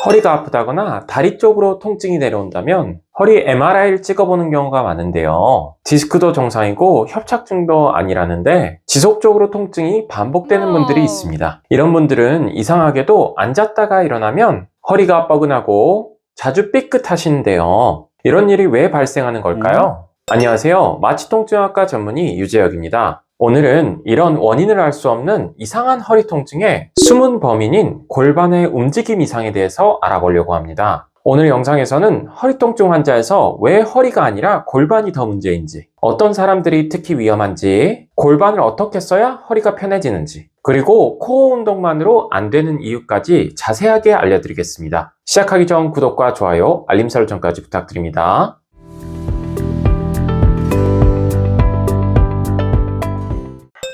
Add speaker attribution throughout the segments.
Speaker 1: 허리가 아프다거나 다리 쪽으로 통증이 내려온다면 허리 MRI를 찍어보는 경우가 많은데요. 디스크도 정상이고 협착증도 아니라는데 지속적으로 통증이 반복되는 분들이 있습니다. 이런 분들은 이상하게도 앉았다가 일어나면 허리가 뻐근하고 자주 삐끗하시는데요. 이런 일이 왜 발생하는 걸까요? 안녕하세요. 마취통증학과 전문의 유재혁입니다. 오늘은 이런 원인을 알 수 없는 이상한 허리 통증의 숨은 범인인 골반의 움직임 이상에 대해서 알아보려고 합니다. 오늘 영상에서는 허리 통증 환자에서 왜 허리가 아니라 골반이 더 문제인지, 어떤 사람들이 특히 위험한지, 골반을 어떻게 써야 허리가 편해지는지, 그리고 코어 운동만으로 안 되는 이유까지 자세하게 알려드리겠습니다. 시작하기 전 구독과 좋아요, 알림 설정까지 부탁드립니다.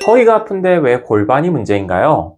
Speaker 1: 허리가 아픈데 왜 골반이 문제인가요?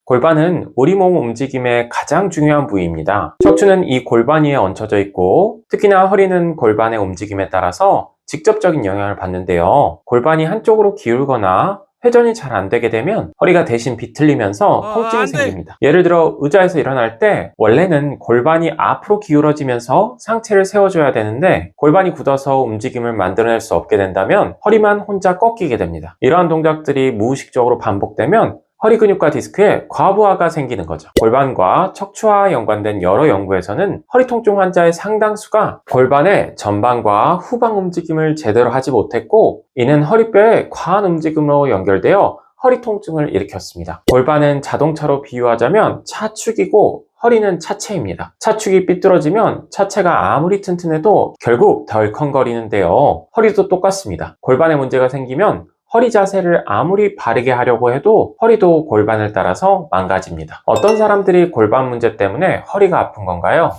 Speaker 1: 골반은 우리 몸 움직임의 가장 중요한 부위입니다. 척추는 이 골반 위에 얹혀져 있고, 특히나 허리는 골반의 움직임에 따라서 직접적인 영향을 받는데요. 골반이 한쪽으로 기울거나 회전이 잘 안 되게 되면 허리가 대신 비틀리면서 통증이 생깁니다. 예를 들어 의자에서 일어날 때 원래는 골반이 앞으로 기울어지면서 상체를 세워줘야 되는데 골반이 굳어서 움직임을 만들어낼 수 없게 된다면 허리만 혼자 꺾이게 됩니다. 이러한 동작들이 무의식적으로 반복되면 허리 근육과 디스크에 과부하가 생기는 거죠. 골반과 척추와 연관된 여러 연구에서는 허리 통증 환자의 상당수가 골반의 전방과 후방 움직임을 제대로 하지 못했고, 이는 허리뼈의 과한 움직임으로 연결되어 허리 통증을 일으켰습니다. 골반은 자동차로 비유하자면 차축이고 허리는 차체입니다. 차축이 삐뚤어지면 차체가 아무리 튼튼해도 결국 덜컹거리는데요. 허리도 똑같습니다. 골반에 문제가 생기면 허리 자세를 아무리 바르게 하려고 해도 허리도 골반을 따라서 망가집니다. 어떤 사람들이 골반 문제 때문에 허리가 아픈 건가요?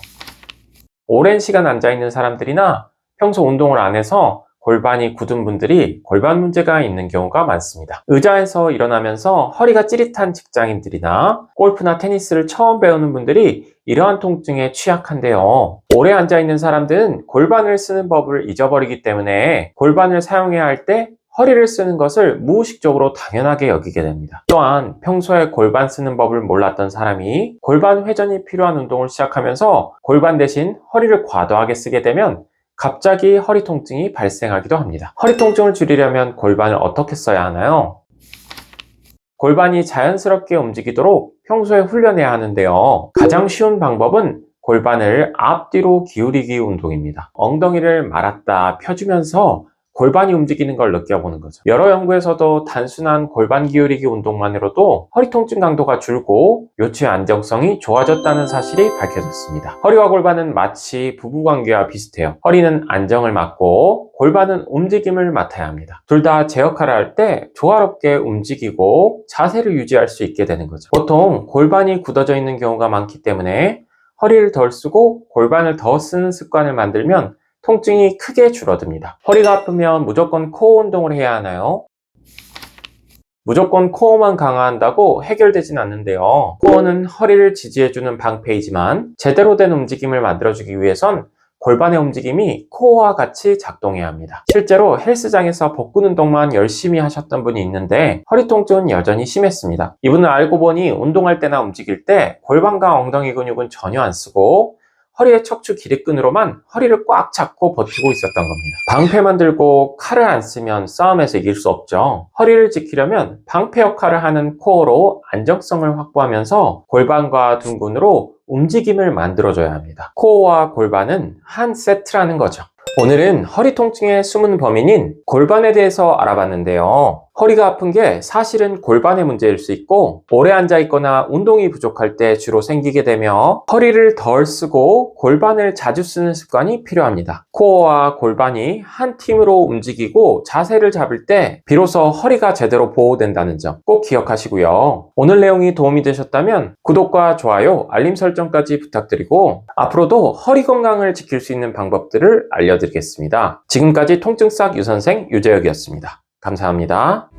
Speaker 1: 오랜 시간 앉아있는 사람들이나 평소 운동을 안 해서 골반이 굳은 분들이 골반 문제가 있는 경우가 많습니다. 의자에서 일어나면서 허리가 찌릿한 직장인들이나 골프나 테니스를 처음 배우는 분들이 이러한 통증에 취약한데요. 오래 앉아있는 사람들은 골반을 쓰는 법을 잊어버리기 때문에 골반을 사용해야 할 때 허리를 쓰는 것을 무의식적으로 당연하게 여기게 됩니다. 또한 평소에 골반 쓰는 법을 몰랐던 사람이 골반 회전이 필요한 운동을 시작하면서 골반 대신 허리를 과도하게 쓰게 되면 갑자기 허리 통증이 발생하기도 합니다. 허리 통증을 줄이려면 골반을 어떻게 써야 하나요? 골반이 자연스럽게 움직이도록 평소에 훈련해야 하는데요. 가장 쉬운 방법은 골반을 앞뒤로 기울이기 운동입니다. 엉덩이를 말았다 펴주면서 골반이 움직이는 걸 느껴보는 거죠. 여러 연구에서도 단순한 골반 기울이기 운동만으로도 허리 통증 강도가 줄고 요추의 안정성이 좋아졌다는 사실이 밝혀졌습니다. 허리와 골반은 마치 부부관계와 비슷해요. 허리는 안정을 맡고 골반은 움직임을 맡아야 합니다. 둘 다 제 역할을 할 때 조화롭게 움직이고 자세를 유지할 수 있게 되는 거죠. 보통 골반이 굳어져 있는 경우가 많기 때문에 허리를 덜 쓰고 골반을 더 쓰는 습관을 만들면 통증이 크게 줄어듭니다. 허리가 아프면 무조건 코어 운동을 해야 하나요? 무조건 코어만 강화한다고 해결되진 않는데요. 코어는 허리를 지지해주는 방패이지만 제대로 된 움직임을 만들어주기 위해선 골반의 움직임이 코어와 같이 작동해야 합니다. 실제로 헬스장에서 복근 운동만 열심히 하셨던 분이 있는데 허리 통증은 여전히 심했습니다. 이분은 알고 보니 운동할 때나 움직일 때 골반과 엉덩이 근육은 전혀 안 쓰고 허리의 척추 기립근으로만 허리를 꽉 잡고 버티고 있었던 겁니다. 방패만 들고 칼을 안 쓰면 싸움에서 이길 수 없죠. 허리를 지키려면 방패 역할을 하는 코어로 안정성을 확보하면서 골반과 둔근으로 움직임을 만들어줘야 합니다. 코어와 골반은 한 세트라는 거죠. 오늘은 허리 통증의 숨은 범인인 골반에 대해서 알아봤는데요. 허리가 아픈 게 사실은 골반의 문제일 수 있고, 오래 앉아있거나 운동이 부족할 때 주로 생기게 되며 허리를 덜 쓰고 골반을 자주 쓰는 습관이 필요합니다. 코어와 골반이 한 팀으로 움직이고 자세를 잡을 때 비로소 허리가 제대로 보호된다는 점 꼭 기억하시고요. 오늘 내용이 도움이 되셨다면 구독과 좋아요, 알림 설정까지 부탁드리고 앞으로도 허리 건강을 지킬 수 있는 방법들을 알려드리겠습니다. 지금까지 통증 싹 유선생 유재혁이었습니다. 감사합니다.